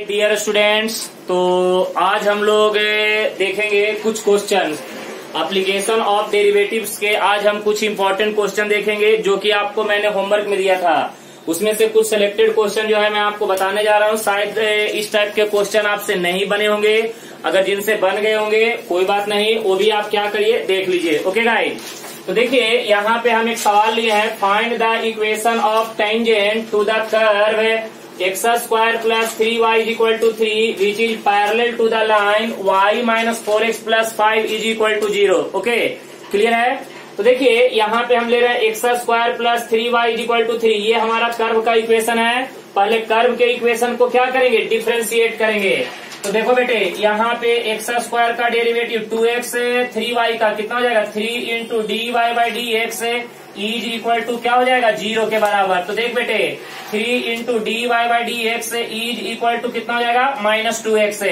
Dear students, तो आज हम लोग देखेंगे कुछ क्वेश्चन एप्लीकेशन ऑफ डेरिवेटिव्स के। आज हम कुछ इंपॉर्टेंट क्वेश्चन देखेंगे जो कि आपको मैंने होमवर्क में दिया था। उसमें से कुछ सिलेक्टेड क्वेश्चन जो है मैं आपको बताने जा रहा हूँ। शायद इस टाइप के क्वेश्चन आपसे नहीं बने होंगे, अगर जिनसे बन गए होंगे कोई बात नहीं, वो भी आप क्या करिए देख लीजिए। ओके गाइस, तो देखिए यहाँ पे हम एक सवाल लिए हैं, find the equation of tangent to the curve x square plus 3y is equal to 3 which is parallel to the line y minus 4x plus 5 is equal to 0। Okay, clear है। तो देखिए यहाँ पे हम ले रहे हैं x square plus 3y is equal to 3, ये हमारा कर्व का इक्वेशन है। पहले कर्व के इक्वेशन को क्या करेंगे, डिफ्रेंशिएट करेंगे। तो देखो बेटे, यहाँ पे x स्क्वायर का डेरिवेटिव 2x 3y का कितना हो जाएगा, 3 into d y by d x is equal to क्या हो जाएगा, 0 के बराबर। तो देख बेटे 3 into d y by d x is equal to कितना हो जाएगा, माइनस 2x।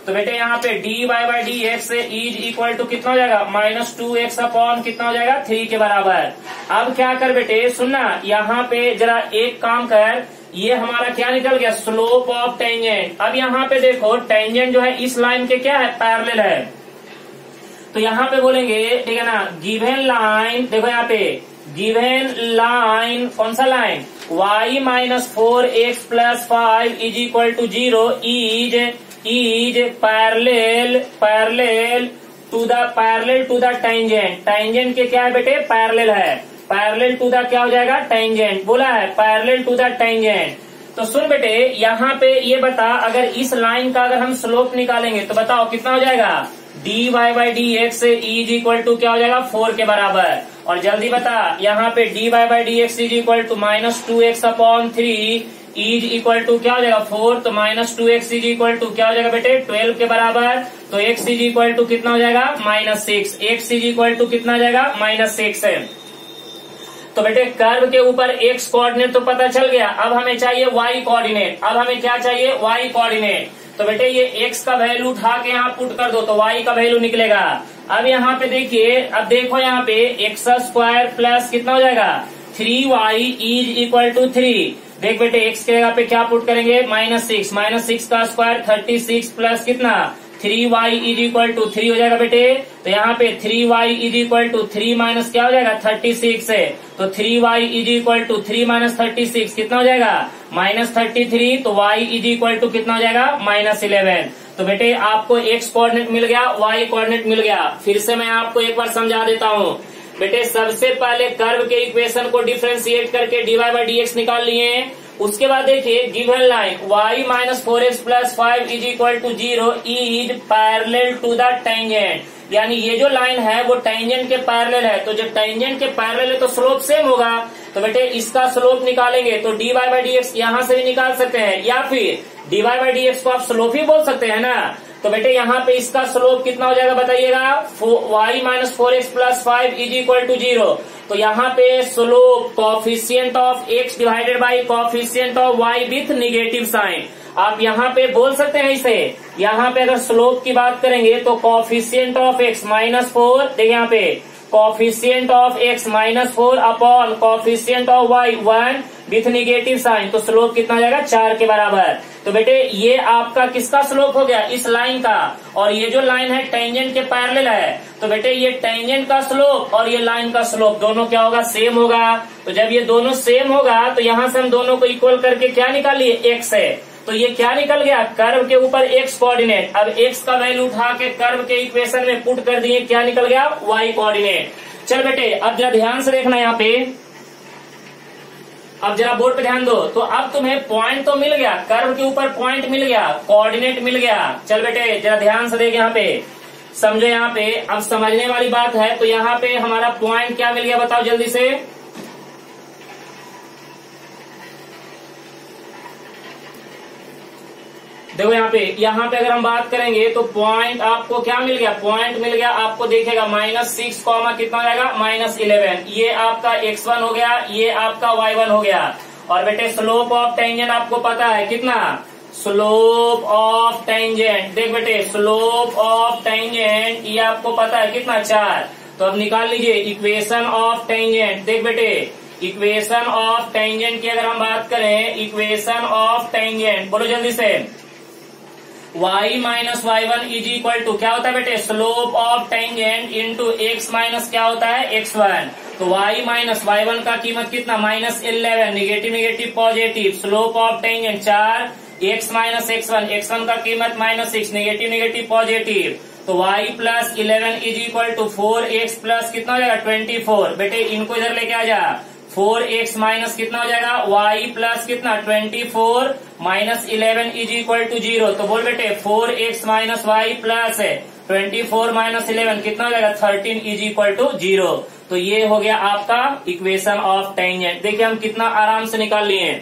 तो बेटे यहाँ पे d y by d x is equal to कितना हो जाएगा, माइनस 2x अपॉन कितना हो जाएगा, 3 के बराबर। अब क्या कर बेटे, सुनना, यहाँ पे जरा एक काम कर, ये हमारा क्या निकल गया, स्लोप ऑफ टेंजेंट। अब यहाँ पे देखो टेंजेंट जो है इस लाइन के क्या है, पैरेलल है। तो यहाँ पे बोलेंगे, ठीक है ना, गिवन लाइन, देखो यहाँ पे गिवन लाइन, कौन सा line, y minus 4x plus 5 is equal to 0 is parallel to the tangent. Tangent के क्या है बेटे, पैरेलल है। पैरेलल टू द क्या हो जाएगा, टेंजेंट बोला है, पैरेलल टू द टेंजेंट। तो सुन बेटे, यहाँ पे ये बता, अगर इस लाइन का अगर हम स्लोप निकालेंगे तो बताओ कितना हो जाएगा, d y by d x is equal to क्या हो जाएगा, 4 के बराबर। और जल्दी बता, यहाँ पे d y by d x is equal to minus 2x upon 3 is equal to क्या हो जाएगा, 4। तो minus 2x is equal to क्या हो जाएगा बेटे, 12 के बराबर। तो x इज इक्वल टू कितना हो जाएगा, minus 6। x is equal to कितना हो जाएगा, माइनस 6 है। तो बेटे कर्व के ऊपर x कोऑर्डिनेट तो पता चल गया, अब हमें चाहिए y कोऑर्डिनेट। अब हमें क्या चाहिए, y कोऑर्डिनेट। तो बेटे ये x का वैल्यू उठा के यहाँ पुट कर दो तो y का वैल्यू निकलेगा। अब यहाँ पे देखिए, अब देखो यहाँ पे x स्क्वायर प्लस कितना हो जाएगा, 3y इज इक्वल टू 3। देख बेटे x के जगह पे क्या पुट करेंगे, माइनस 6, माइनस 6 का स्क्वायर 36 प्लस कितना 3y इज इक्वल टू 3 हो जाएगा बेटे। तो यहाँ पे 3y is equal to 3 minus क्या हो जाएगा, 36 है। तो 3y is equal to 3 minus 36 कितना हो जाएगा, माइनस 33। तो y इज इक्वल टू कितना हो जाएगा, माइनस 11। तो बेटे आपको x कोऑर्डिनेट मिल गया, y कोऑर्डिनेट मिल गया। फिर से मैं आपको एक बार समझा देता हूँ बेटे। सबसे पहले कर्व के इक्वेशन को डिफ्रेंशिएट करके d y by d x निकाल लिए। उसके बाद देखिए given line y minus 4x plus 5 is equal to 0 is parallel to the tangent, यानी ये जो लाइन है वो टेंजेंट के पैरेलल है। तो जब टेंजेंट के पैरेलल है तो स्लोप सेम होगा। तो बेटे इसका स्लोप निकालेंगे तो d y by d x यहाँ से भी निकाल सकते हैं, या फिर d y by d x को आप स्लोप ही बोल सकते हैं ना। तो बेटे यहाँ पे इसका स्लोप कितना हो जाएगा बताइएगा, y minus 4x plus 5 is equal to 0। तो यहाँ पे slope coefficient of x divided by coefficient of y with negative sign. आप यहाँ पे बोल सकते हैं इसे, यहाँ पे अगर स्लोप की बात करेंगे तो कॉफिशिएंट ऑफ x माइनस 4, देखिए यहाँ पे coefficient of x minus 4 upon coefficient of y 1 with negative sign. तो स्लोप कितना हो जाएगा, 4 के बराबर। तो बेटे ये आपका किसका स्लोप हो गया, इस लाइन का। और ये जो लाइन है टेंजेंट के पैरेलल है। तो बेटे ये टेंजेंट का स्लोप और ये लाइन का स्लोप दोनों क्या होगा, सेम होगा। तो जब ये दोनों सेम होगा तो यहाँ से हम दोनों को इक्वल करके क्या निकालिए, x है। तो ये क्या निकल गया, कर्व के ऊपर x कोऑर्डिनेट। अब x का वैल्यू उठा के कर्व के इक्वेशन में पुट कर दिए, क्या निकल गया, y कोऑर्डिनेट। चल बेटे अब जरा ध्यान से देखना यहाँ पे, अब जरा बोर्ड पे ध्यान दो। तो अब तुम्हें पॉइंट तो मिल गया, कर्व के ऊपर पॉइंट मिल गया, कोऑर्डिनेट मिल गया। चल बेटे जरा ध्यान से देख, यहाँ पे समझो, यहाँ पे अब समझने वाली बात है। तो यहाँ पे हमारा पॉइंट क्या मिल गया बताओ जल्दी से, देखो यहाँ पे अगर हम बात करेंगे तो पॉइंट आपको क्या मिल गया, पॉइंट मिल गया आपको, देखेगा माइनस 6 कॉमा कितना हो जाएगा, माइनस 11। ये आपका x1 हो गया, ये आपका y1 हो गया। और बेटे स्लोप ऑफ टेंजेंट आपको पता है कितना, स्लोप ऑफ टेंजेंट, देख बेटे स्लोप ऑफ टेंजेंट ये आपको पता है कितना, 4। तो अब निकाल लीजिए इक्वेशन ऑफ टेंजेंट। देख बेटे इक्वेशन ऑफ टेंजेंट की अगर हम बात करें, इक्वेशन ऑफ टेंजेंट बोलो जल्दी से, y minus y1 is equal to क्या होता है बेटे, slope of tangent into x minus क्या होता है x1। तो y माइनस y1 का कीमत कितना, -11, negative negative positive, slope of tangent 4, x minus x1 का कीमत -6, निगेटिव निगेटिव पॉजिटिव। तो y plus 11 is equal to 4x plus कितना हो जाएगा 24। बेटे इनको इधर लेके आ जा, 4x माइनस कितना हो जाएगा y प्लस कितना 24 माइनस 11 इज इक्वल टू 0। तो बोल बेटे 4x minus y plus 24 minus 11 कितना हो जाएगा 13 इज इक्वल टू 0। तो ये हो गया आपका इक्वेशन ऑफ टेंजेंट। देखिए हम कितना आराम से निकाल लिए।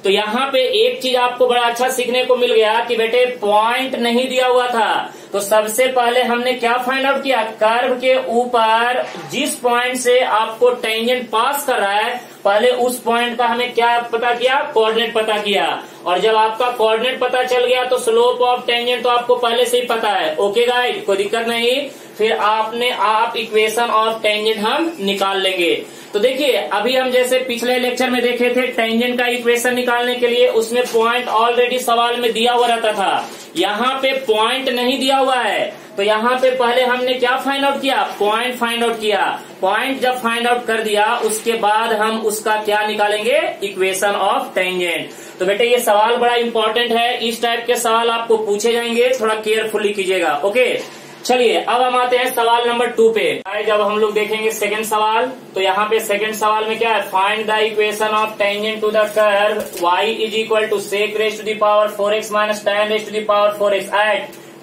तो यहाँ पे एक चीज आपको बड़ा अच्छा सीखने को मिल गया कि बेटे पॉइंट नहीं दिया हुआ था, तो सबसे पहले हमने क्या फाइंड आउट किया, कर्व के ऊपर जिस पॉइंट से आपको टेंजेंट पास कर रहा है पहले उस पॉइंट का हमें क्या पता किया, कोऑर्डिनेट पता किया। और जब आपका कोऑर्डिनेट पता चल गया तो स्लोप ऑफ टेंजेंट तो आपको पहले से ही पता है। ओके गाइस, कोई दिक्कत नहीं। फिर आप इक्वेशन ऑफ टेंजेंट हम निकाल लेंगे। तो देखिए अभी हम जैसे पिछले लेक्चर में देखे थे टेंजेंट का इक्वेशन निकालने के लिए उसमें पॉइंट ऑलरेडी सवाल में दिया हुआ रहता था। यहाँ पे पॉइंट नहीं दिया हुआ है, तो यहाँ पे पहले हमने क्या फाइंड आउट किया, पॉइंट फाइंड आउट किया। पॉइंट जब फाइंड आउट कर दिया उसके बाद हम उसका क्या निकालेंगे, इक्वेशन ऑफ टेंजेंट। तो बेटे ये सवाल बड़ा इंपॉर्टेंट है, इस टाइप के सवाल आपको पूछे जाएंगे, थोड़ा केयरफुली कीजिएगा। ओके चलिए अब हम आते हैं सवाल नंबर 2 पे। जब हम लोग देखेंगे सेकंड सवाल, तो यहाँ पे सेकंड सवाल में क्या है, find the equation of tangent to the curve y is equal to sec raise to the power 4x minus tan raise to the power 4x at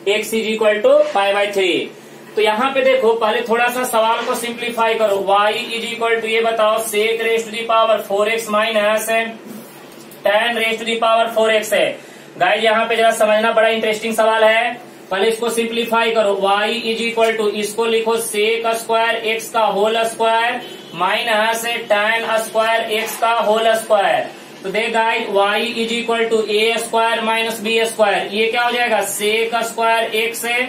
x is equal to π/3। तो यहाँ पे देखो पहले थोड़ा सा सवाल को सिंप्लीफाई करो। y इज इक्वल टू ये बताओ sec raise to the power 4x minus tan raise to the power 4x है। गाइस यहाँ पे जरा समझना, बड़ा इंटरेस्टिंग सवाल है। पहले इसको सिंप्लीफाई करो, y इज इक्वल टू इसको लिखो sec स्क्वायर x का whole square minus tan square x का होल स्क्वायर। तो देख guys y is equal to a square minus b square, ये क्या हो जाएगा sec स्क्वायर x है,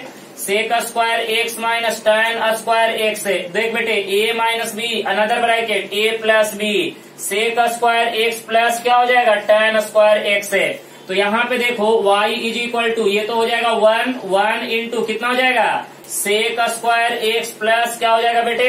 sec स्क्वायर x माइनस tan स्क्वायर x है। देख बेटे a माइनस b another bracket a plus b, sec square x plus क्या हो जाएगा tan स्क्वायर x है। तो यहाँ पे देखो y इज इक्वल टू ये तो हो जाएगा 1 इंटू कितना हो जाएगा sec स्क्वायर x प्लस क्या हो जाएगा बेटे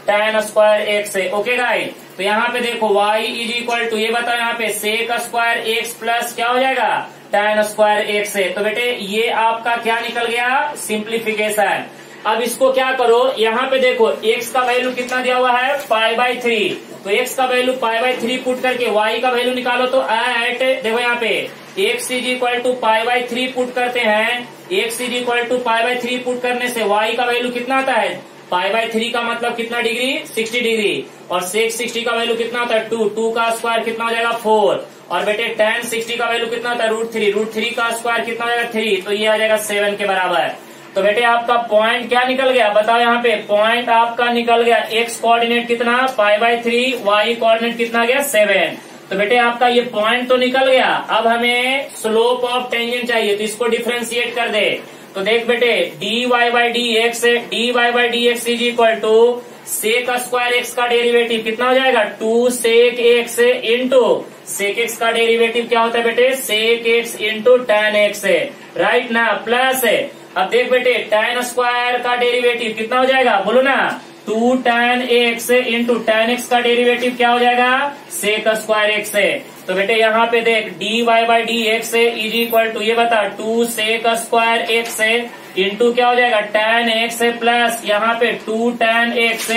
tan स्क्वायर x है। ओके गाइस, तो यहाँ पे देखो y इज इक्वल टू ये बताओ यहाँ पे sec स्क्वायर x प्लस क्या हो जाएगा tan स्क्वायर x है। तो बेटे ये आपका क्या निकल गया, सिंप्लीफिकेशन। अब इसको क्या करो, यहाँ पे देखो x का वैल्यू कितना दिया हुआ है π/3, तो x का वैल्यू π/3 पुट करके y का वैल्यू निकालो। तो एट देखो यहाँ पे x is equal to π/3 put करते हैं, x is equal to π/3 put करने से y का वैल्यू कितना आता है, π/3 का मतलब कितना डिग्री 60 डिग्री, और sec 60 का वैल्यू कितना होता है 2 का स्क्वायर कितना हो जाएगा 4, और बेटे tan 60 का वैल्यू कितना होता है √3 का स्क्वायर कितना हो जाएगा 3, तो ये आ जाएगा 7 के बराबर। तो बेटे आपका पॉइंट क्या निकल गया, बताओ यहाँ पे पॉइंट आपका निकल गया x कोऑर्डिनेट कितना π/3, y कोऑर्डिनेट कितना गया 7। तो बेटे आपका ये पॉइंट तो निकल गया। अब हमें स्लोप ऑफ टेंजेंट चाहिए, तो इसको डिफरेंशिएट कर दे। तो देख बेटे dy/dx is equal to sec square x का डेरिवेटिव कितना हो जाएगा 2 sec x into sec x का डेरिवेटिव क्या होता है बेटे sec x into tan x है, राइट ना, प्लस है। अब देख बेटे tan स्क्वायर का डेरिवेटिव कितना हो जाएगा, बोलो ना 2 tan x into tan x का डेरिवेटिव क्या हो जाएगा sec स्क्वायर x है। तो बेटे यहाँ पे देख dy/dx इज इक्वल टू ये बता 2 sec स्क्वायर x इंटू क्या हो जाएगा tan x प्लस यहाँ पे 2 tan x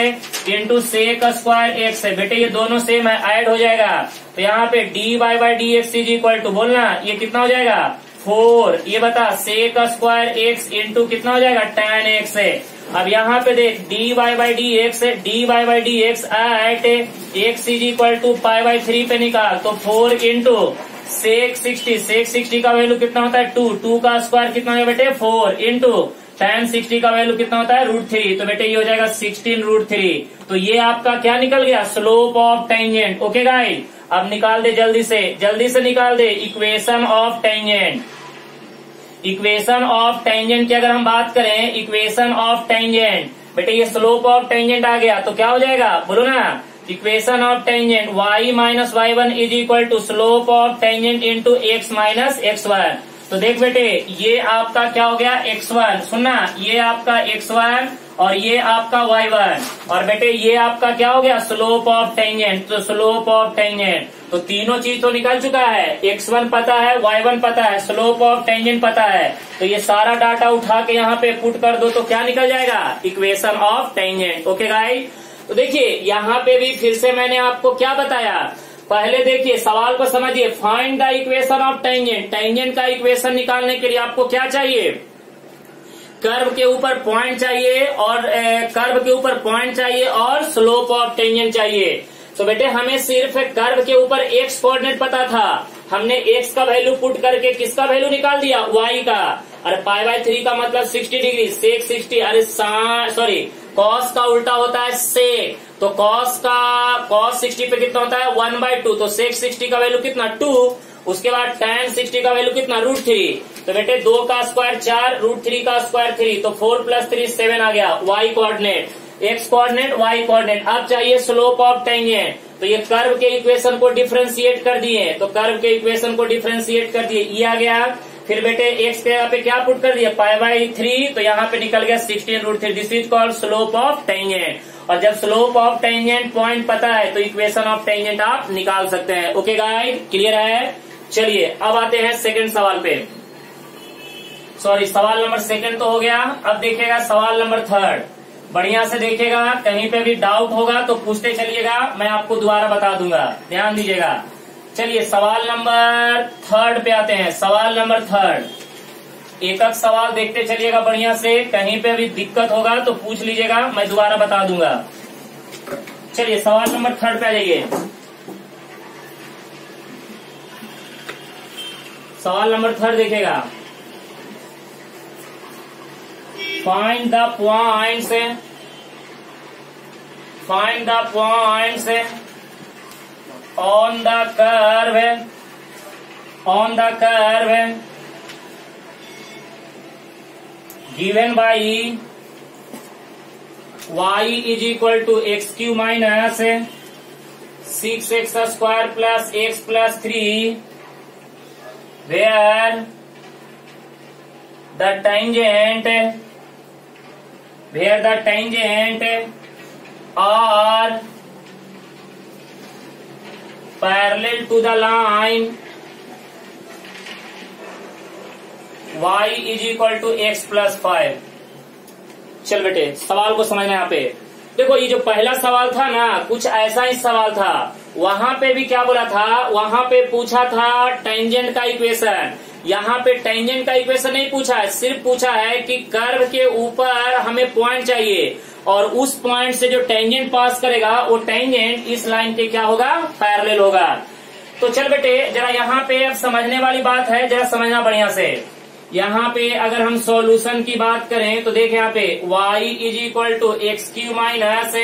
into sec square x है। बेटे ये दोनों सेम है, ऐड हो जाएगा। तो यहाँ पे dy/dx इज इक्वल टू बोलना ये कितना हो जाएगा 4, ये बता sec स्क्वायर x इंटू कितना हो जाएगा tan x है। अब यहाँ पे देख dy/dx at x is equal to π/3 पे निकाल, तो 4 इंटू sec 60 का वैल्यू कितना होता है 2 का स्क्वायर कितना है बेटे 4 इंटू tan 60 का वैल्यू कितना होता है √3, तो बेटे ये हो जाएगा 16√3। तो ये आपका क्या निकल गया, slope of tangent. Okay guys, अब निकाल दे जल्दी से निकाल दे equation of tangent. Equation of tangent की अगर हम बात करें, इक्वेशन ऑफ टेंजेंट बेटे ये स्लोप ऑफ टेंजेंट आ गया, तो क्या हो जाएगा बोलो ना, equation of tangent y minus y1 is equal to slope of tangent into x minus x1। तो तो देख बेटे ये आपका क्या हो गया x1, सुनना ये आपका x1 और ये आपका y1 और बेटे ये आपका क्या हो गया स्लोप ऑफ टेंजेंट। तो स्लोप ऑफ टेंजेंट तो तीनों चीज तो निकल चुका है, x1 पता है, y1 पता है, स्लोप ऑफ टेंजेंट पता है। तो ये सारा डाटा उठा के यहाँ पे पुट कर दो तो क्या निकल जाएगा equation of tangent. Okay guys, तो देखिए यहाँ पे भी फिर से मैंने आपको क्या बताया, पहले देखिए सवाल को समझिए, find the equation of tangent. Tangent का इक्वेशन निकालने के लिए आपको क्या चाहिए, कर्व के ऊपर पॉइंट चाहिए और कर्व के ऊपर पॉइंट चाहिए और स्लोप ऑफ टेंजेंट चाहिए। तो बेटे हमें सिर्फ कर्व के ऊपर एक्स कोऑर्डिनेट पता था, हमने एक्स का वैल्यू पुट करके किसका वैल्यू निकाल दिया वाई का। अरे π/3 का मतलब 60 डिग्री, सेक 60, अरे सॉरी कॉस का उल्टा होता है सेक, तो कॉस 60 पे कितना होता है 1/2, तो सेक 60 का वैल्यू कितना 2, उसके बाद tan 60 का वैल्यू कितना √3। तो बेटे 2 का स्क्वायर 4, √3 का स्क्वायर 3, तो 4 + 3 7 आ गया। Y coordinate, x coordinate, y coordinate. अब चाहिए स्लोप ऑफ टेंजेंट, तो ये कर्व के इक्वेशन को डिफरेंशिएट कर दिए, तो कर्व के इक्वेशन को डिफरेंशिएट कर दिए, ये आ गया। फिर बेटे एक्स के यहाँ पे क्या पुट कर दिया π/3, तो यहाँ पे निकल गया 16√3। This is called slope of tangent. और जब स्लोप ऑफ टेंजेंट पॉइंट पता है तो इक्वेशन ऑफ टेंजेंट आप निकाल सकते हैं। ओके गाइस, क्लियर है। चलिए अब आते हैं सेकंड सवाल पे, सॉरी सवाल नंबर सेकंड तो हो गया। अब देखिएगा सवाल नंबर थर्ड, बढ़िया से देखिएगा, कहीं पे भी डाउट होगा तो पूछते चलिएगा, मैं आपको दोबारा बता दूंगा, ध्यान दीजिएगा। चलिए सवाल नंबर थर्ड पे आते हैं। सवाल नंबर थर्ड, एक एक सवाल देखते चलिएगा बढ़िया से, कहीं पे भी दिक्कत होगा तो पूछ लीजिएगा, मैं दोबारा बता दूंगा। चलिए सवाल नंबर थर्ड पे आ जाइए। सवाल नंबर थर्ड देखिएगा, find the points on the curve given by y is equal to x³ minus 6x² plus x plus 3 where the tangent are parallel to the line y is equal to x plus 5। चल बेटे सवाल को समझना। यहाँ पे देखो, ये जो पहला सवाल था ना कुछ ऐसा ही सवाल था, वहां पे भी क्या बोला था, वहां पे पूछा था टेंजेंट का इक्वेशन। यहाँ पे टेंजेंट का इक्वेशन नहीं पूछा है, सिर्फ पूछा है कि कर्व के ऊपर हमें पॉइंट चाहिए और उस पॉइंट से जो टेंजेंट पास करेगा वो टेंजेंट इस लाइन के क्या होगा पैरेलल होगा। तो चल बेटे जरा यहाँ पे अब समझने वाली बात है, जरा समझना बढ़िया से। यहाँ पे अगर हम सॉल्यूशन की बात करें तो देख यहाँ पे y is equal to x³ minus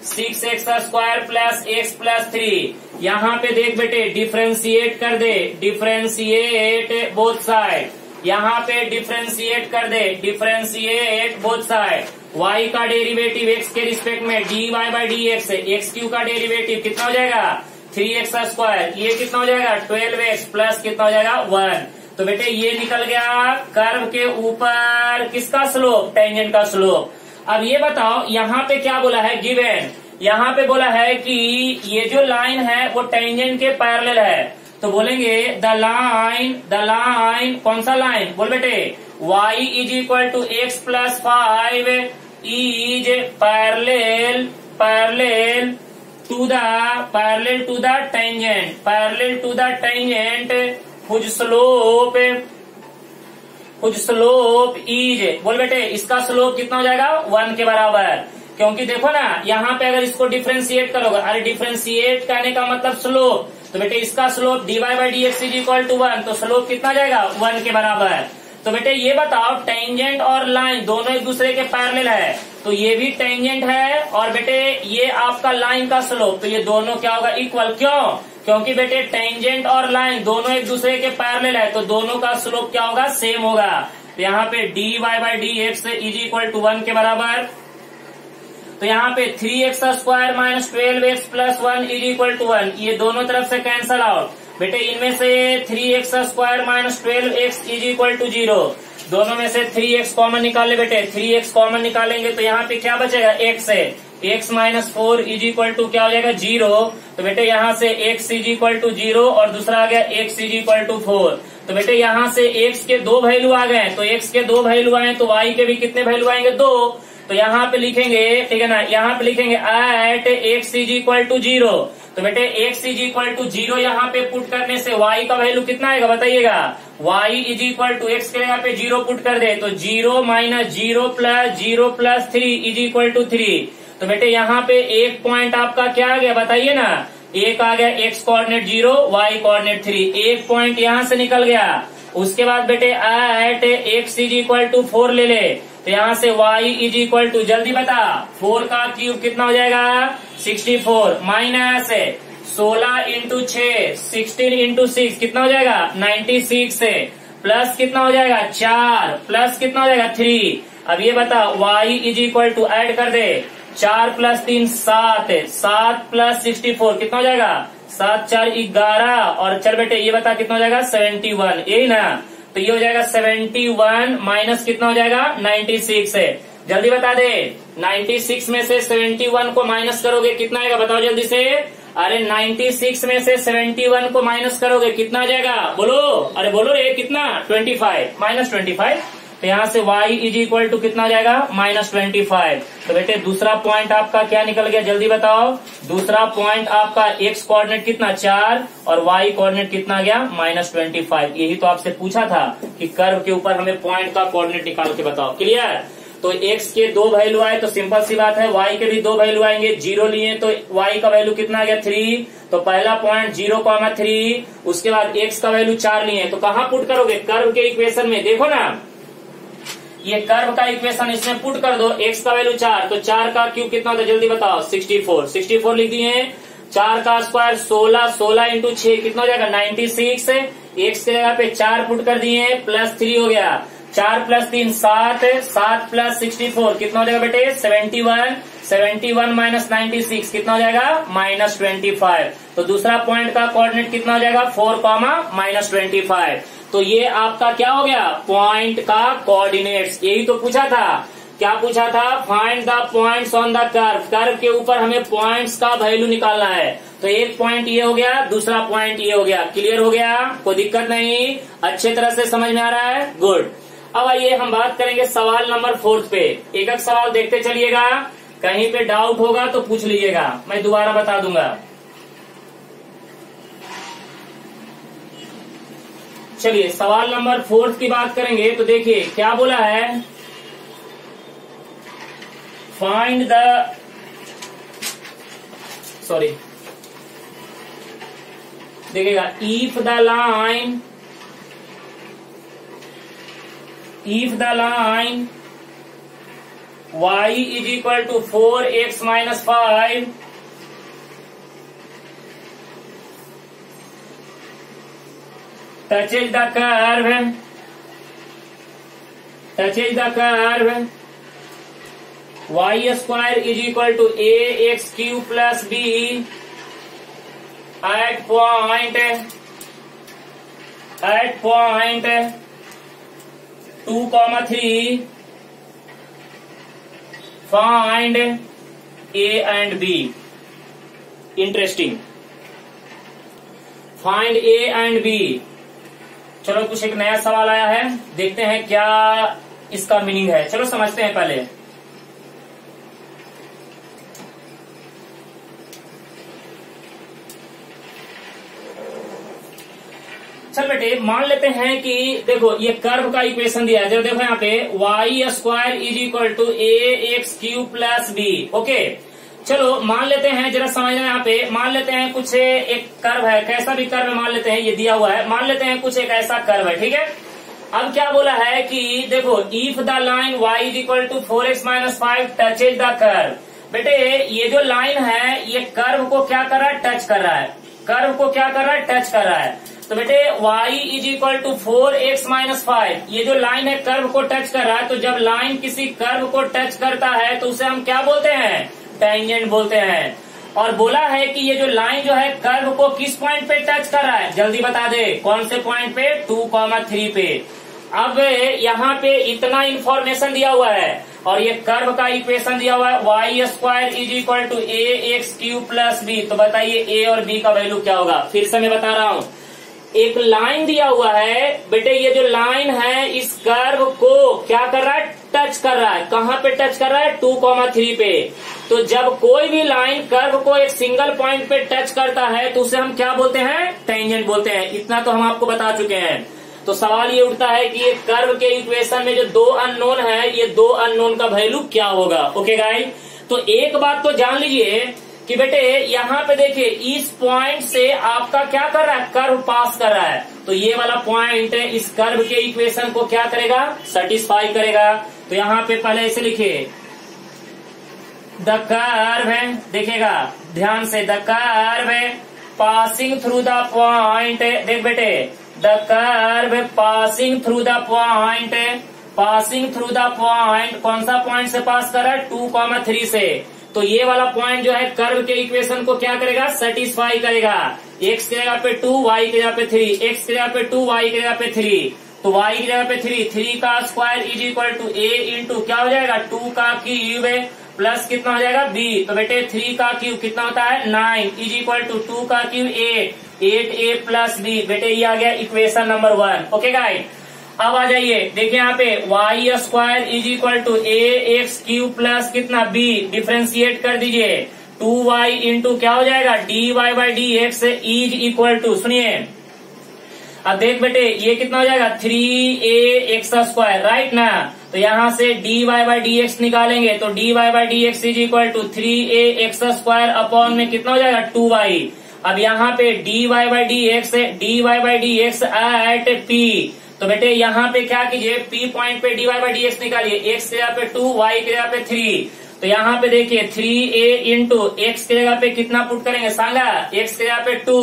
6x² plus x plus 3। यहाँ पे देख बेटे डिफरेंशिएट कर दे, डिफरेंशिएट बोथ साइड, यहाँ पे डिफरेंशिएट कर दे, डिफरेंशिएट बोथ साइड। y का डेरिवेटिव x के रिस्पेक्ट में dy/dx, x³ का डेरिवेटिव कितना हो जाएगा 3x², ये कितना हो जाएगा 12x प्लस कितना हो जाएगा 1। तो बेटे ये निकल गया कर्व के ऊपर किसका स्लोप, टेंजेंट का स्लोप। अब ये बताओ यहाँ पे क्या बोला है गिवन, यहाँ पे बोला है कि ये जो लाइन है वो टेंजेंट के पैरेलल है, तो बोलेंगे द लाइन कौन सा लाइन, बोल बेटे y is equal to x plus 5 is parallel to the tangent whose slope is, बोल बेटे इसका स्लोप कितना हो जाएगा 1 के बराबर। क्योंकि देखो ना यहाँ पे अगर इसको डिफरेंशिएट करोगे, अरे डिफरेंशिएट करने का मतलब स्लोप, तो बेटे इसका slope dy/dx is equal to 1, तो स्लोप कितना जाएगा 1 के बराबर। तो बेटे ये बताओ टेंजेंट और लाइन दोनों एक दूसरे के पैरेलल है, तो ये भी टेंजेंट है और बेटे ये आपका लाइन का स्लोप, तो ये दोनों क्या होगा इक्वल। क्यों, क्योंकि बेटे टेंजेंट और लाइन दोनों एक दूसरे के पैरेलल है, तो दोनों का स्लोप क्या होगा सेम होगा। तो यहाँ पे dy/dx इज इक्वल टू 1 के बराबर, तो यहाँ पे 3x² minus 12x plus 1 is equal to 1, ये दोनों तरफ से कैंसल आउट, बेटे इनमें से 3x square minus 12x is equal to 0। दोनों में से 3x कॉमन निकाल ले बेटे, 3x कॉमन निकालेंगे तो यहाँ पे क्या बचेगा, x है, x minus 4 is equal to क्या हो जाएगा 0। तो बेटे यहाँ से x इज इक्वल टू 0 और दूसरा आ गया x इज इक्वल टू 4। तो बेटे यहाँ से x के 2 वैल्यू आ गए, तो x के 2 वैल्यू आए तो y के भी कितने वैल्यू आएंगे, 2। तो यहाँ पे लिखेंगे, ठीक है ना, यहाँ पे लिखेंगे at x is equal to 0। तो बेटे x इज इक्वल टू 0 यहाँ पे पुट करने से y का वैल्यू कितना आएगा बताइएगा, y is equal to x के जगह पे 0 पुट कर दे तो 0 minus 0 plus 3 is equal to 3। तो बेटे यहाँ पे एक पॉइंट आपका क्या आ गया बताइए ना, एक आ गया x कोऑर्डिनेट 0, y कोऑर्डिनेट 3, एक पॉइंट यहाँ से निकल गया। उसके बाद बेटे at x is equal to 4 ले ले, तो यहाँ से y इज इक्वल टू, जल्दी बता, 4 का क्यूब कितना हो जाएगा 64 माइनस 16 इंटू 6 16 इंटू 6 कितना हो जाएगा 96 प्लस कितना हो जाएगा 4 प्लस कितना हो जाएगा 3। अब ये बता y is equal to add कर दे, 4 प्लस 3 7, 7 प्लस 64 कितना हो जाएगा 7 4 11 और चल बेटे ये बता कितना हो जाएगा 71, यही ना। तो ये हो जाएगा 71 माइनस कितना हो जाएगा 96 है, जल्दी बता दे, 96 में से 71 को माइनस करोगे कितना आएगा बताओ जल्दी से। अरे 96 में से 71 को माइनस करोगे कितना आ जाएगा बोलो, अरे बोलो रे कितना 25 माइनस 25। तो यहाँ से y इज इक्वल टू कितना आ जाएगा माइनस 25। तो बेटे दूसरा पॉइंट आपका क्या निकल गया जल्दी बताओ, दूसरा पॉइंट आपका x कोऑर्डिनेट कितना 4 और y कोऑर्डिनेट कितना आ गया माइनस 25। यही तो आपसे पूछा था कि कर्व के ऊपर हमें पॉइंट का कोऑर्डिनेट निकाल के बताओ, क्लियर। तो x के 2 वैल्यू आए तो सिंपल सी बात है y के भी 2 वैल्यू आएंगे, 0 लिए तो y का वैल्यू कितना आ गया 3, तो पहला पॉइंट 0,3, उसके बाद x का वैल्यू 4 लिए, तो कहाँ पुट करोगे कर्व के इक्वेशन में, देखो ना ये कर्व का इक्वेशन इसमें पुट कर दो, x का वैल्यू 4, तो 4 का क्यूब कितना होता है जल्दी बताओ 64 लिख दिए, 4 का स्क्वायर 16 इंटू 6 कितना हो जाएगा 96, x के जगह पे 4 पुट कर दिए प्लस 3 हो गया, 4 प्लस 3 7, 7 प्लस 64 कितना हो जाएगा बेटे 71 माइनस 96 कितना हो जाएगा माइनस 25। तो दूसरा पॉइंट का कोऑर्डिनेट कितना हो जाएगा 4, माइनस 25। तो ये आपका क्या हो गया पॉइंट का कोऑर्डिनेट्स। यही तो पूछा था, क्या पूछा था, find the points on the curve, curve के ऊपर हमें पॉइंट्स का वैल्यू निकालना है। तो एक पॉइंट ये हो गया, दूसरा पॉइंट ये हो गया, क्लियर हो गया, कोई दिक्कत नहीं, अच्छे तरह से समझ में आ रहा है, गुड। अब आइए हम बात करेंगे सवाल नंबर 4 पे, एक एक सवाल देखते चलिएगा, कहीं पे डाउट होगा तो पूछ लीजिएगा, मैं दोबारा बता दूंगा। चलिए सवाल नंबर 4 की बात करेंगे तो देखिए क्या बोला है, फाइंड द, सॉरी देखिएगा, if the line y is equal to 4x minus 5 touches the curve y square is equal to ax cube plus b at point 2,3 find a and b। Interesting, find a and b। चलो कुछ एक नया सवाल आया है, देखते हैं क्या इसका मीनिंग है, चलो समझते हैं पहले। चल बेटे मान लेते हैं कि देखो ये कर्व का इक्वेशन दिया है, जब देखो यहाँ पे y square is equal to ax cube plus b। Okay चलो मान लेते हैं, जरा समझना यहाँ पे, मान लेते हैं कुछ एक कर्व है, कैसा भी कर्व मान लेते हैं, ये दिया हुआ है, मान लेते हैं कुछ एक ऐसा कर्व है, ठीक है। अब क्या बोला है कि देखो if the line y is equal to 4x minus 5 touches the curve. बेटे ये जो लाइन है ये कर्व को क्या कर रहा है, टच कर रहा है, कर्व को क्या कर रहा है, टच कर रहा है। तो बेटे y is equal to 4x minus 5, ये जो लाइन है कर्व को टच कर रहा है, तो जब लाइन किसी कर्व को टच करता है तो उसे हम क्या बोलते हैं, टेंजेंट बोलते हैं। और बोला है कि ये जो लाइन जो है कर्व को किस पॉइंट पे टच कर रहा है, जल्दी बता दे कौन से पॉइंट पे, 2,3 पे। अब यहाँ पे इतना इंफॉर्मेशन दिया हुआ है और ये कर्व का इक्वेशन दिया हुआ है y² = ax³ + b। तो बताइए a और b का वैल्यू क्या होगा। फिर से मैं बता रहा हूँ, एक लाइन दिया हुआ है बेटे, ये जो लाइन है इस कर्व को क्या कर रहा है, टच कर रहा है। कहाँ पे टच कर रहा है, 2,3 पे। तो जब कोई भी लाइन कर्व को एक सिंगल पॉइंट पे टच करता है तो उसे हम क्या बोलते हैं, टेंजेंट बोलते हैं। इतना तो हम आपको बता चुके हैं। तो सवाल ये उठता है कि ये कर्व के इक्वेशन में जो 2 अननोन है, ये 2 अननोन का वैल्यू क्या होगा। ओके गाइस, तो एक बात तो जान लीजिए कि बेटे यहाँ पे देखिए इस पॉइंट से आपका क्या कर रहा है, कर्व पास कर रहा है। तो ये वाला पॉइंट इस कर्व के इक्वेशन को क्या करेगा, सेटिस्फाई करेगा। तो यहाँ पे पहले ऐसे लिखिए, द कर्व है, देखिएगा ध्यान से, the curve passing through the point, देख बेटे, the curve passing through the point, passing through the point, कौन सा पॉइंट से पास कर रहा है, 2,3 से। तो ये वाला पॉइंट जो है कर्व के इक्वेशन को क्या करेगा, सेटिस्फाई करेगा। x की जगह पे 2, y की जगह पे 3, x की जगह पे 2, y की जगह पे 3, तो y की जगह पे 3 का स्क्वायर = a इंटू क्या हो जाएगा, 2 का क्यूब प्लस कितना हो जाएगा b। तो बेटे 3 का क्यूब कितना होता है, 9 = 2 का क्यूब 8a + b। बेटे ये आ गया इक्वेशन नंबर 1। ओके गाइस, अब आ जाइए, देखिए यहाँ पे y² = ax³ प्लस कितना b, डिफ्रेंशिएट कर दीजिए, 2y इंटू क्या हो जाएगा, dy/dx = सुनिए, अब देख बेटे ये कितना हो जाएगा, 3ax², राइट ना। तो यहाँ से dy/dx निकालेंगे तो dy/dx = 3ax² अपॉन में कितना हो जाएगा, 2y। अब यहाँ पे dy/dx एट p। तो बेटे यहाँ पे क्या कीजिए, P पॉइंट पे dy/dx निकालिए, x की जगह पे 2, y की जगह पे 3। तो यहाँ पे देखिए 3a इंटू x की जगह पे कितना पुट करेंगे, सांगा, x की जगह पे 2,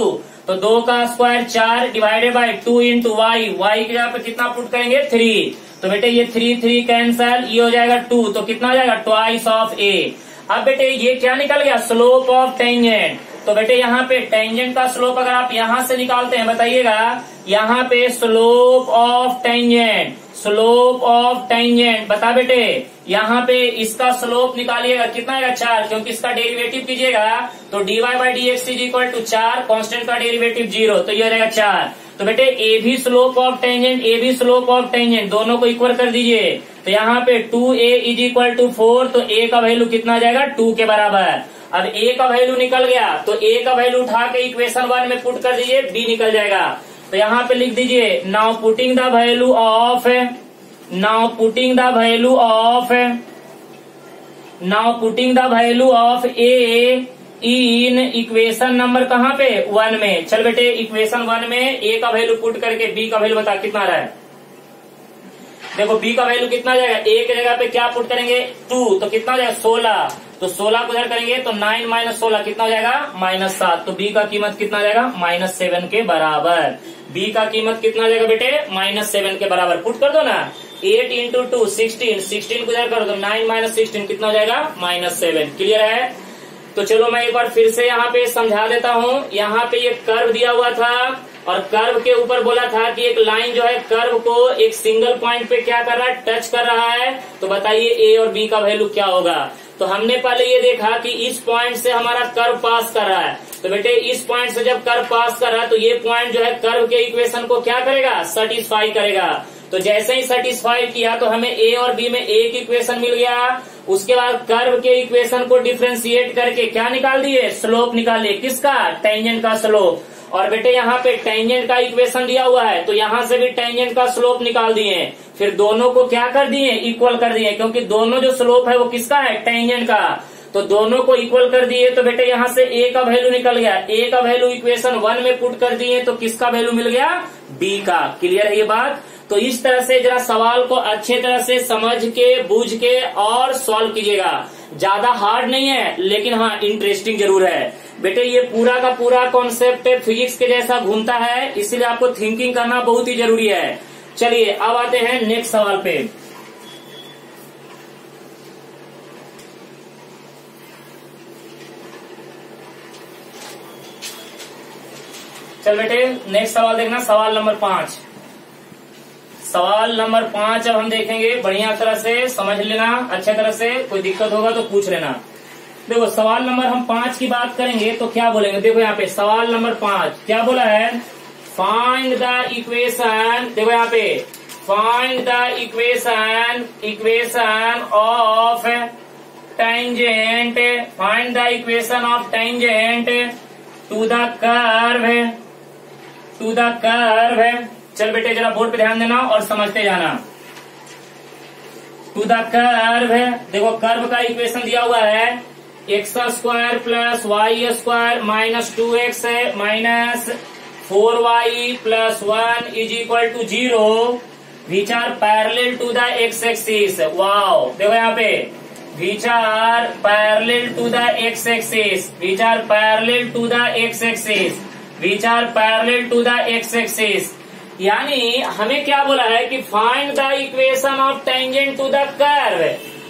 तो 2 का square 4 divided by 2 into y की जगह पे कितना पुट करेंगे, 3। तो बेटे ये 3 कैंसल, ये हो जाएगा 2, तो कितना हो जाएगा, ट्वाइस ऑफ a। अब बेटे ये क्या निकल गया, स्लोप ऑफ टेंजेंट। तो बेटे यहाँ पे टेंजेंट का स्लोप अगर आप यहाँ से निकालते हैं, बताइएगा यहाँ पे slope of tangent, slope of tangent बता बेटे, यहाँ पे इसका स्लोप निकालिएगा कितना आएगा, 4, क्योंकि इसका डेरिवेटिव कीजिएगा तो dy/dx = 4, कांस्टेंट का डेरिवेटिव 0, तो ये हो जाएगा 4। तो बेटे ए भी स्लोप ऑफ टेंजेंट, ए भी स्लोप ऑफ टेंजेंट, दोनों को इक्वल कर दीजिए। तो यहाँ पे 2a = 4, तो a का वैल्यू कितना आ जाएगा, 2 के बराबर। अब a का वैल्यू निकल गया तो a का वैल्यू उठा के इक्वेशन 1 में पुट कर दीजिए, b निकल जाएगा। तो यहाँ पे लिख दीजिए, now putting the value of, now putting the value of, now putting the value of a in equation number कहाँ पे, 1 में। चल बेटे इक्वेशन 1 में a का वैल्यू पुट करके b का वैल्यू बता कितना आ रहा है। देखो b का वैल्यू कितना आ जाएगा, a की जगह पे क्या पुट करेंगे, 2, तो कितना हो जाएगा, 16। तो 16 को उधर करेंगे तो 9 - 16 कितना हो जाएगा, -7। तो b का कीमत कितना आ जाएगा, -7 के बराबर। b का कीमत कितना आ जाएगा बेटे, -7 के बराबर। पुट कर दो ना, 8 इंटू 2 16, 16 को उधर करो तो 9 - 16 कितना हो जाएगा, -7। क्लियर है। तो चलो मैं एक बार फिर से यहाँ पे समझा देता हूँ। यहाँ पे ये कर्व दिया हुआ था और कर्व के ऊपर बोला था कि एक लाइन जो है कर्व को एक सिंगल पॉइंट पे क्या कर रहा है, टच कर रहा है। तो बताइए a और b का वैल्यू क्या होगा। तो हमने पहले ये देखा कि इस पॉइंट से हमारा कर्व पास कर रहा है। तो बेटे इस पॉइंट से जब कर्व पास कर रहा है तो ये पॉइंट जो है कर्व के इक्वेशन को क्या करेगा, सेटिस्फाई करेगा। तो जैसे ही सेटिस्फाई किया तो हमें a और b में एक इक्वेशन मिल गया। उसके बाद कर्व के इक्वेशन को डिफ्रेंशिएट करके क्या निकाल दिए, स्लोप निकालिए, किसका, टेंजेंट का स्लोप। और बेटे यहाँ पे टेंजेंट का इक्वेशन दिया हुआ है तो यहाँ से भी टेंजेंट का स्लोप निकाल दिए। फिर दोनों को क्या कर दिए, इक्वल कर दिए, क्योंकि दोनों जो स्लोप है वो किसका है, टेंजेंट का। तो दोनों को इक्वल कर दिए तो बेटे यहाँ से a का वैल्यू निकल गया। a का वैल्यू इक्वेशन 1 में पुट कर दिए तो किसका वैल्यू मिल गया, b का। क्लियर है ये बात। तो इस तरह से जरा सवाल को अच्छे तरह से समझ के बूझ के और सॉल्व कीजिएगा। ज्यादा हार्ड नहीं है लेकिन हाँ इंटरेस्टिंग जरूर है। बेटे ये पूरा का पूरा कॉन्सेप्ट फिजिक्स के जैसा घूमता है, इसीलिए आपको थिंकिंग करना बहुत ही जरूरी है। चलिए अब आते हैं नेक्स्ट सवाल पे। चल बेटे नेक्स्ट सवाल देखना, सवाल नंबर 5। सवाल नंबर 5 अब हम देखेंगे, बढ़िया तरह से समझ लेना, अच्छे तरह से, कोई दिक्कत होगा तो पूछ लेना। देखो सवाल नंबर हम 5 की बात करेंगे तो क्या बोलेंगे, देखो यहाँ पे सवाल नंबर 5 क्या बोला है, फाइंड द इक्वेशन, देखो यहाँ पे find the equation of tangent, find the equation of tangent to the curve. चल बेटे जरा बोर्ड पे ध्यान देना और समझते जाना। टू द कर्व, देखो कर्व का इक्वेशन दिया हुआ है x² plus y² minus 2x minus 4y plus 1 is equal to 0 which are parallel to the x axis. Wow, देखो यहाँ पे which are parallel to the x axis, which are parallel to the x axis, which are parallel to the x axis। यानी हमें क्या बोला है कि find the equation of tangent to the curve,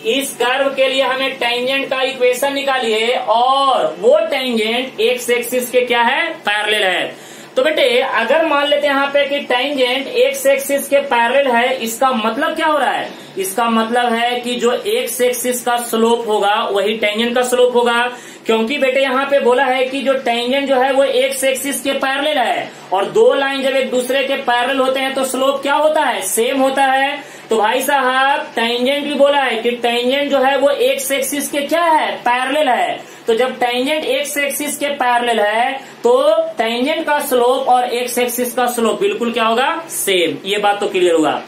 इस कर्व के लिए हमें टेंजेंट का इक्वेशन निकालिए और वो टेंजेंट एक्स एक्सिस के क्या है, पैरेलल है। तो बेटे अगर मान लेते हैं यहाँ पे कि टेंजेंट एक्स एक्सिस के पैरेलल है, इसका मतलब क्या हो रहा है, इसका मतलब है कि जो एक्स एक्सिस का स्लोप होगा वही टेंजेंट का स्लोप होगा, क्योंकि बेटे यहाँ पे बोला है कि जो टेंजेंट जो है वो एक्स एक्सिस के पैरेलल है और दो लाइन जब एक दूसरे के पैरेलल होते हैं तो स्लोप क्या होता है, सेम होता है। तो भाई साहब टेंजेंट भी बोला है कि टेंजेंट जो है वो एक्स एक्सिस के क्या है, पैरेलल है। तो जब टेंजेंट एक्स एक्सिस के पैरेलल है तो टेंजेंट का स्लोप और एक्स एक्सिस का स्लोप बिल्कुल क्या होगा, सेम। ये बात तो क्लियर होगा।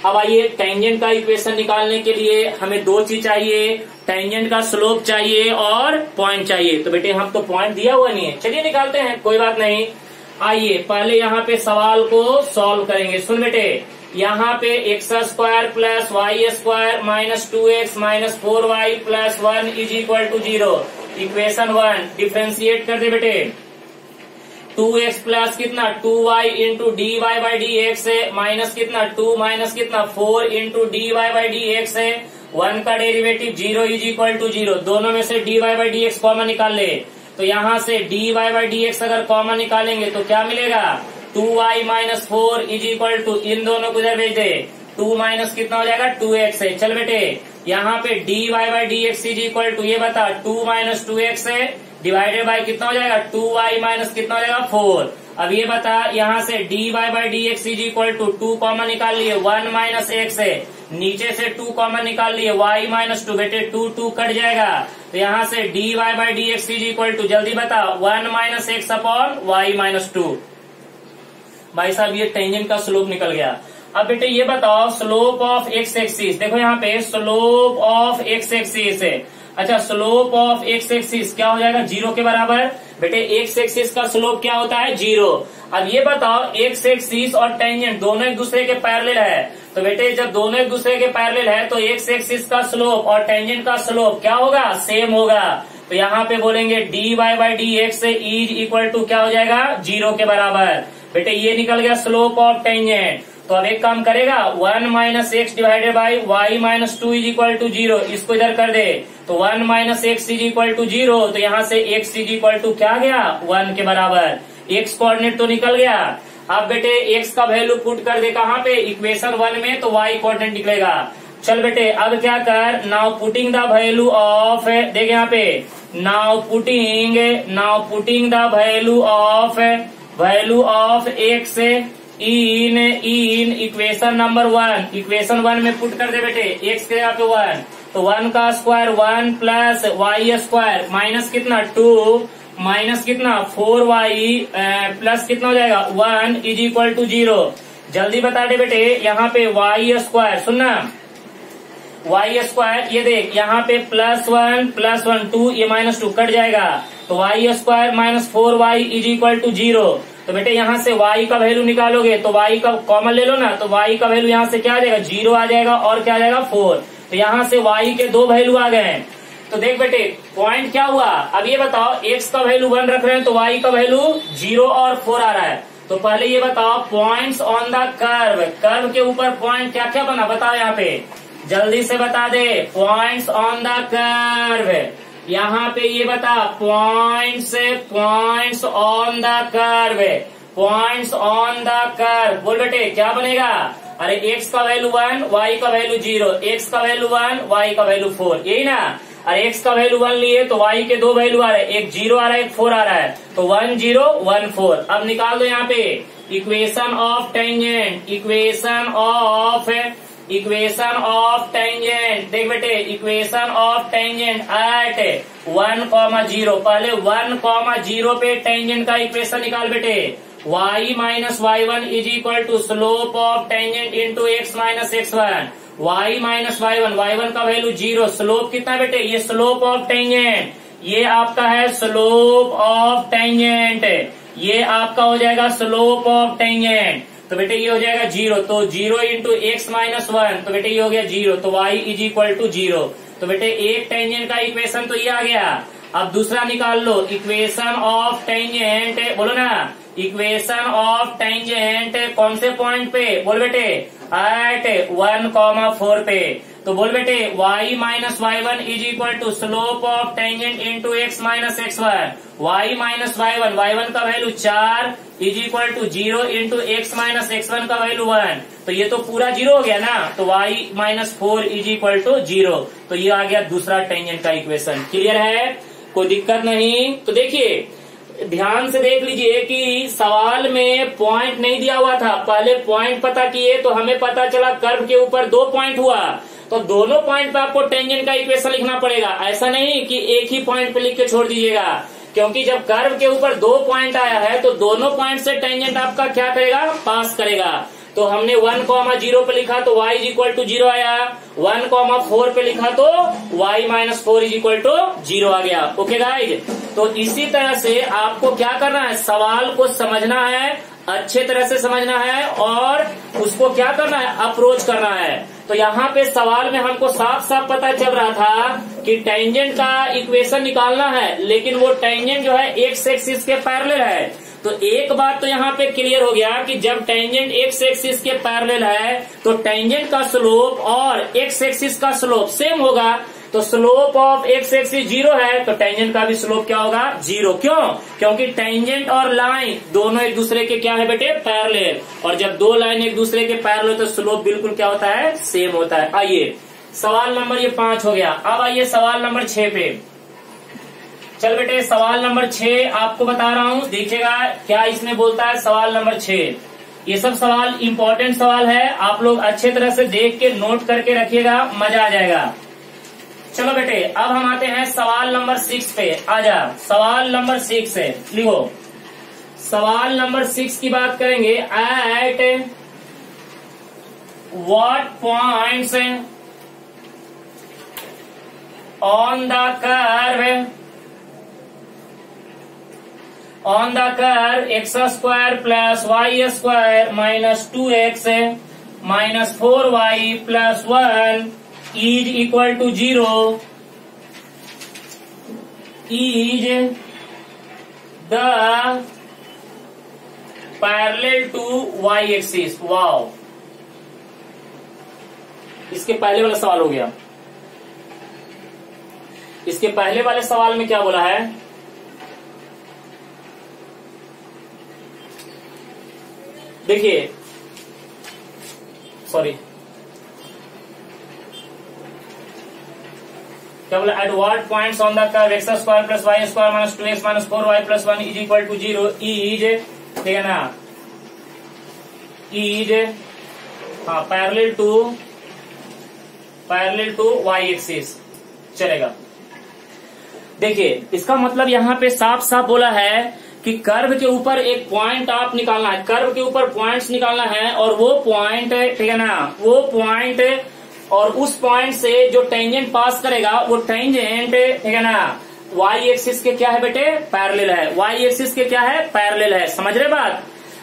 अब आइए टेंजेंट का इक्वेशन निकालने के लिए हमें दो चीज चाहिए, टेंजेंट का स्लोप चाहिए और पॉइंट चाहिए। तो बेटे हम तो पॉइंट दिया हुआ नहीं है, चलिए निकालते हैं, कोई बात नहीं। आइए पहले यहाँ पे सवाल को सॉल्व करेंगे। सुन बेटे, यहाँ पे x² plus y² minus 2x minus 4y plus 1 is equal to 0। Equation 1 differentiate कर दे बेटे। 2x प्लस कितना 2y into d y by d x है, माइनस कितना 2 माइनस कितना 4 into d y by d x है। 1 का डेरिवेटिव 0 इज इक्वल टू 0। दोनों में से d y by d x common निकाल ले, तो यहाँ से d y by d x अगर कॉमन निकालेंगे तो क्या मिलेगा, 2y minus 4 is equal to, इन दोनों को इधर भेज दे, 2 माइनस कितना हो जाएगा 2x है। चल बेटे यहाँ पे d y by d x is equal to, ये बता 2 माइनस 2x है डिवाइडेड बाई कितना हो जाएगा 2y माइनस कितना हो जाएगा 4। अब ये बता यहाँ से d y by d x is equal to 2 common निकाल लिए, 1 माइनस x है, नीचे से 2 कॉमन निकाल लिए, y माइनस 2, बेटे 2 कट जाएगा। तो यहाँ से d y by d x is equal to, जल्दी बता 1 minus x upon y minus 2। भाई साहब ये टेंजेंट का स्लोप निकल गया। अब बेटे ये बताओ स्लोप ऑफ एक्स एक्सिस, देखो यहाँ पे स्लोप ऑफ एक्स एक्सिस है। अच्छा स्लोप ऑफ एक्स एक्सिस क्या हो जाएगा, 0 के बराबर। बेटे एक्स एक्सिस का स्लोप क्या होता है, 0। अब ये बताओ एक्स एक्सिस और टेंजेंट दोनों एक दूसरे के पैरेलल है, तो बेटे जब दोनों एक दूसरे के पैरेलल है तो एक्स एक्सिस का स्लोप और टेंजेंट का स्लोप क्या होगा, सेम होगा। तो यहाँ पे बोलेंगे d y by d x is equal to क्या हो जाएगा, 0 के बराबर। बेटे ये निकल गया स्लोप ऑफ टेंजेंट। तो अब एक काम करेगा 1 minus x divided by y minus 2 is equal to 0, इसको इधर कर दे, तो 1 minus x is equal to 0। तो यहाँ से x इज इक्वल टू क्या गया, 1 के बराबर। x कोऑर्डिनेट तो निकल गया। अब बेटे x का वैल्यू पुट कर दे कहाँ पे, इक्वेशन 1 में, तो y कोऑर्डिनेट निकलेगा। चल बेटे अब क्या कर, now putting the value of, देख यहाँ पे now putting the value of x in equation number 1, equation 1 में पुट कर दे बेटे, x के यहाँ पे 1, तो 1 का square 1 plus y square minus कितना 2 माइनस कितना 4y प्लस कितना हो जाएगा 1 इज इक्वल टू 0। जल्दी बता दे बेटे यहाँ पे y स्क्वायर, सुनना y स्क्वायर, ये देख यहाँ पे +1 2, ये -2 कट जाएगा, तो y square minus 4y is equal to 0। तो बेटे यहाँ से y का वैल्यू निकालोगे तो y का कॉमन ले लो ना, तो y का वैल्यू यहाँ से क्या आ जाएगा, 0 आ जाएगा और क्या आ जाएगा 4। तो यहाँ से y के 2 वैल्यू आ गए हैं। तो देख बेटे पॉइंट क्या हुआ, अब ये बताओ x का वैल्यू 1 रख रहे हैं तो y का वैल्यू 0 और 4 आ रहा है। तो पहले ये बताओ points on the curve, curve के ऊपर पॉइंट क्या क्या बना, बताओ यहाँ पे जल्दी से बता दे। पॉइंट्स ऑन द कर्व, यहाँ पे ये बता points on the curve, points on the curve. बोल बेटे क्या बनेगा? अरे x का वैल्यू 1, y का वैल्यू 0, x का वैल्यू 1, y का वैल्यू 4, यही ना। अरे x का वैल्यू 1 लिए तो y के दो वैल्यू आ रहे हैं, एक 0 आ रहा है, एक 4 आ रहा है, तो 1 0 1 4। अब निकाल दो यहाँ पे equation of tangent, equation of tangent. देख बेटे इक्वेशन ऑफ टेंजेंट एट 1,0। पहले 1,0 पे टेंजेंट का इक्वेशन निकाल बेटे। y minus y1 is equal to slope of tangent into x minus x1। y minus y1 का वैल्यू 0, स्लोप कितना बेटे? ये स्लोप ऑफ टेंजेंट, ये आपका है स्लोप ऑफ टेंजेंट, ये आपका हो जाएगा स्लोप ऑफ टेंजेंट। तो बेटे ये हो जाएगा 0, तो 0 इंटू एक्स माइनस 1, तो बेटे ये हो गया 0, तो y इज इक्वल टू 0। तो बेटे एक टेंजेंट का इक्वेशन तो ये आ गया। अब दूसरा निकाल लो इक्वेशन ऑफ टेंजेंट, बोलो ना इक्वेशन ऑफ टेंजेंट कौन से पॉइंट पे? बोल बेटे एट 1,4 पे। तो बोल बेटे y minus y1 is equal to slope of tangent into x minus x1। y minus y1 का value 4 is equal to 0 into x minus x1 का वैल्यू 1। तो ये तो पूरा 0 हो गया ना, तो y minus 4 is equal to 0। तो ये आ गया दूसरा टेंजेंट का इक्वेशन। क्लियर है? कोई दिक्कत नहीं? तो देखिए ध्यान से देख लीजिए कि सवाल में पॉइंट नहीं दिया हुआ था, पहले पॉइंट पता किए तो हमें पता चला कर्व के ऊपर 2 पॉइंट हुआ, तो दोनों पॉइंट पे आपको टेंजेंट का इक्वेशन लिखना पड़ेगा। ऐसा नहीं कि एक ही पॉइंट पे लिख के छोड़ दीजिएगा, क्योंकि जब कर्व के ऊपर 2 पॉइंट आया है तो दोनों पॉइंट से टेंजेंट आपका क्या करेगा? पास करेगा। तो हमने 1,0 पे लिखा तो y इज इक्वल टू 0 आया, 1,4 पे लिखा तो y minus 4 is equal to 0 आ गया। ओके गाइज, तो इसी तरह से आपको क्या करना है? सवाल को समझना है, अच्छे तरह से समझना है और उसको क्या करना है? अप्रोच करना है। तो यहाँ पे सवाल में हमको साफ साफ पता चल रहा था कि टेंजेंट का इक्वेशन निकालना है, लेकिन वो टेंजेंट जो है एक्स एक्सिस के पैरेलल है। तो एक बात तो यहाँ पे क्लियर हो गया कि जब टेंजेंट एक्स एक्सिस के पैरेलल है तो टेंजेंट का स्लोप और एक्स एक्सिस का स्लोप सेम होगा। तो स्लोप ऑफ एक्स एक्सिस 0 है तो टेंजेंट का भी स्लोप क्या होगा? 0। क्यों? क्योंकि टेंजेंट और लाइन दोनों एक दूसरे के क्या है बेटे? पैरेलल। और जब दो लाइन एक दूसरे के पैरेलल तो स्लोप बिल्कुल क्या होता है? सेम होता है। आइए सवाल नंबर ये 5 हो गया। अब आइए सवाल नंबर 6 पे। चल बेटे सवाल नंबर 6 आपको बता रहा हूँ, देखिएगा क्या इसमें बोलता है। सवाल नंबर 6, ये सब सवाल इंपॉर्टेंट सवाल है, आप लोग अच्छे तरह से देख के नोट करके रखिएगा, मजा आ जाएगा। चलो बेटे अब हम आते हैं सवाल नंबर 6 पे। आजा सवाल नंबर 6 है, लिखो। सवाल नंबर 6 की बात करेंगे। At what points on the curve x square plus y square minus 2x minus 4y plus 1 is equal to 0 is the parallel to y axis. Wow, इसके पहले वाला सवाल हो गया। इसके पहले वाले सवाल में क्या बोला है? देखिए, सॉरी क्या बोला? At what points on the curve x square plus y square minus 2x minus 4y plus 1 is equal to 0 is, ठीक है ना, इज हाँ पैरेलल टू y एक्सिस। चलेगा। देखिए इसका मतलब यहाँ पे साफ साफ बोला है कि कर्व के ऊपर एक पॉइंट आप निकालना है, कर्व के ऊपर पॉइंट्स निकालना है, और वो पॉइंट, ठीक है ना, वो पॉइंट और उस पॉइंट से जो टेंजेंट पास करेगा वो टेंजेंट, ठीक है ना, y एक्सिस के क्या है बेटे? पैरेलल है। y एक्सिस के क्या है? पैरेलल है। समझ रहे बात?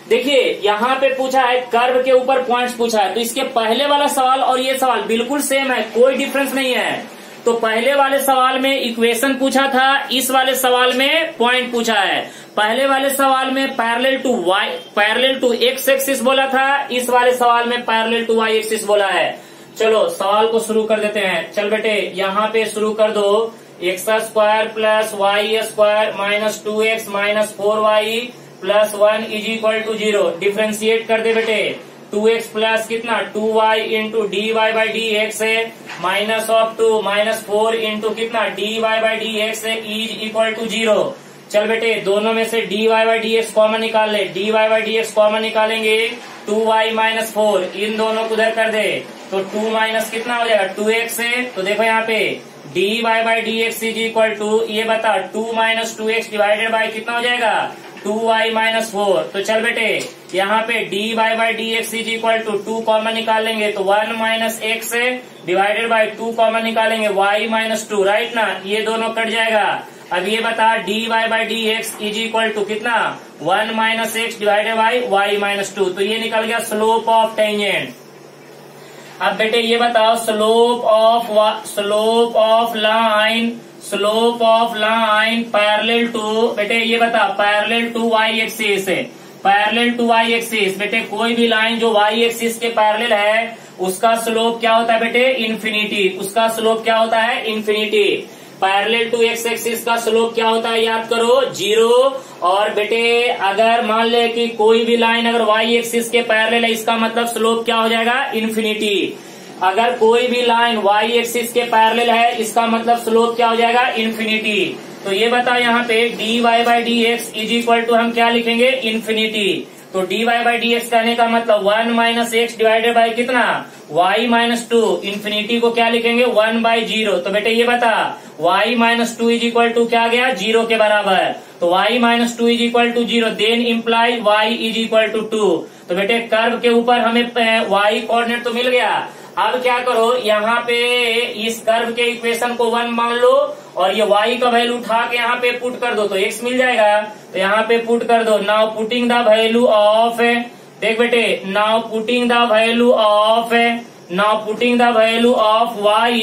देखिए यहाँ पे पूछा है कर्व के ऊपर पॉइंट्स पूछा है, तो इसके पहले वाला सवाल और ये सवाल बिल्कुल सेम है, कोई डिफरेंस नहीं है। तो पहले वाले सवाल में इक्वेशन पूछा था, इस वाले सवाल में पॉइंट पूछा है। पहले वाले सवाल में पैरेलल टू एक्स एक्सिस बोला था, इस वाले सवाल में पैरेलल टू वाई एक्सिस बोला है। चलो सवाल को शुरू कर देते हैं। चल बेटे यहाँ पे शुरू कर दो। X square plus y square minus 2x minus 4y plus 1 is equal to 0। Differentiate कर दे बेटे, 2x प्लस कितना 2y into d y by d x है, माइनस ऑफ 2 माइनस 4 इंटू कितना d y by d x है is equal to 0। चल बेटे दोनों में से d y by d x common निकाल ले, d y by d x common निकालेंगे 2y माइनस 4, इन दोनों को उधर कर दे तो 2 माइनस कितना हो जाएगा 2x है। तो देखो यहाँ पे d y by d x is equal to, ये बता 2 माइनस 2x डिवाइडेड बाई कितना हो जाएगा 2y माइनस 4। तो चल बेटे यहाँ पे d y by d x is equal to 2 common निकालेंगे तो 1 minus x divided by 2 common निकालेंगे y माइनस 2, राइट ना, ये दोनों कट जाएगा। अब ये बता d y by d x is equal to कितना 1 minus x divided by y minus 2, तो ये निकल गया स्लोप ऑफ टेंजेंट। अब बेटे ये बताओ slope of line parallel to, बेटे ये बता पैरेलल टू वाई एक्सिस है, पैरेलल टू वाई एक्सिस। बेटे कोई भी लाइन जो वाई एक्सिस के पैरेलल है उसका स्लोप क्या होता है बेटे इन्फिनिटी, उसका स्लोप क्या होता है infinity. Parallel to x axis का स्लोप क्या होता है याद करो 0। और बेटे अगर मान ले कि कोई भी लाइन अगर वाई एक्सिस के पैरेलल है इसका मतलब स्लोप क्या हो जाएगा इन्फिनिटी। अगर कोई भी लाइन वाई एक्सिस के पैरेलल है इसका मतलब स्लोप क्या हो जाएगा इन्फिनिटी। तो ये बताओ यहाँ पे d y by d x is equal to हम क्या लिखेंगे इन्फिनिटी। तो d y by d x कहने का मतलब 1 माइनस एक्स डिवाइडेड बाई कितना y माइनस 2, इन्फिनिटी को क्या लिखेंगे 1 बाई 0। तो बेटे ये बता y minus 2 is equal to क्या गया 0 के बराबर, तो y minus 2 is equal to 0 then imply y is equal to 2। तो बेटे कर्व के ऊपर हमें y कोऑर्डिनेट तो मिल गया। अब क्या करो यहाँ पे इस कर्व के इक्वेशन को 1 मान लो और ये y का वैल्यू उठा के यहाँ पे पुट कर दो तो x मिल जाएगा। तो यहाँ पे पुट कर दो, now putting the value of, देख बेटे now putting the value of y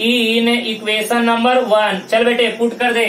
in equation number 1। चल बेटे पुट कर दे,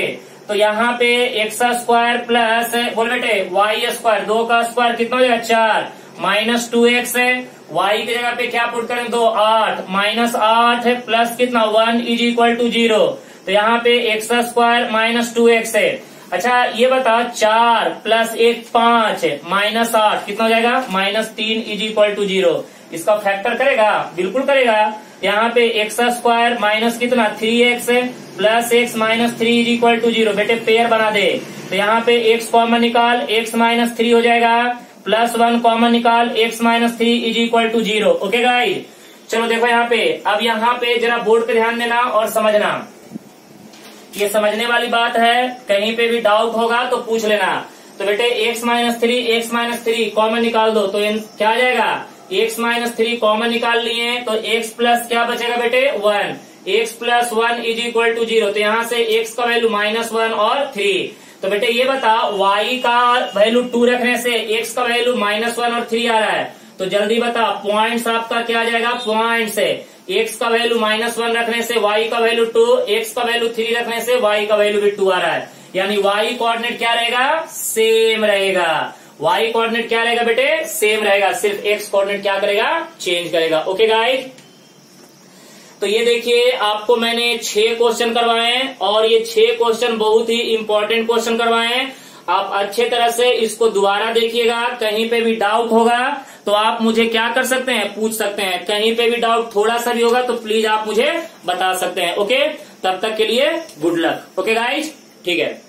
तो यहाँ पे एक्स स्क्वायर प्लस बोल बेटे वाई स्क्वायर, 2 का स्क्वायर कितना हो जाएगा 4 माइनस 2x है, y की जगह पे क्या पुट करें 2 8 माइनस 8 है प्लस कितना 1 इज इक्वल टू 0। तो यहाँ पे एक्स स्क्वायर माइनस 2x है। अच्छा ये बता 4 प्लस 1 5 माइनस 8 कितना हो जाएगा माइनस 3 इज इक्वल टू 0। इसका फैक्टर करेगा बिल्कुल करेगा। यहाँ पे एक्स स्क्वायर माइनस कितना 3x plus x minus 3 is equal to 0। बेटे पेयर बना दे, तो यहाँ पे x कॉमन निकाल, x माइनस 3 हो जाएगा प्लस 1 कॉमन निकाल, x minus 3 is equal to 0। Okay guys चलो देखो यहाँ पे, अब यहाँ पे जरा बोर्ड पे ध्यान देना और समझना, ये समझने वाली बात है, कहीं पे भी डाउट होगा तो पूछ लेना। तो बेटे x माइनस 3 कॉमन निकाल दो, तो क्या आ जाएगा x माइनस 3 कॉमन निकाल लिए तो x प्लस क्या बचेगा बेटे 1, x plus 1 is equal to 0। तो यहाँ से x का वैल्यू माइनस 1 और 3। तो बेटे ये बता y का वैल्यू 2 रखने से x का वैल्यू माइनस 1 और 3 आ रहा है, तो जल्दी बता पॉइंट्स आपका क्या आ जाएगा पॉइंट से, x का वैल्यू माइनस 1 रखने से y का वैल्यू 2, x का वैल्यू 3 रखने से y का वैल्यू भी 2 आ रहा है, यानी y कोऑर्डिनेट क्या रहेगा सेम रहेगा। y कोऑर्डिनेट क्या रहेगा बेटे सेम रहेगा, सिर्फ x कोऑर्डिनेट क्या करेगा चेंज करेगा। ओके गाइस तो ये देखिए आपको मैंने 6 क्वेश्चन करवाए हैं और ये 6 क्वेश्चन बहुत ही इंपॉर्टेंट क्वेश्चन करवाए हैं। आप अच्छे तरह से इसको दोबारा देखिएगा, कहीं पे भी डाउट होगा तो आप मुझे क्या कर सकते हैं पूछ सकते हैं, कहीं पे भी डाउट थोड़ा सा भी होगा तो प्लीज आप मुझे बता सकते हैं। ओके तब तक के लिए गुड लक। ओके गाइस ठीक है।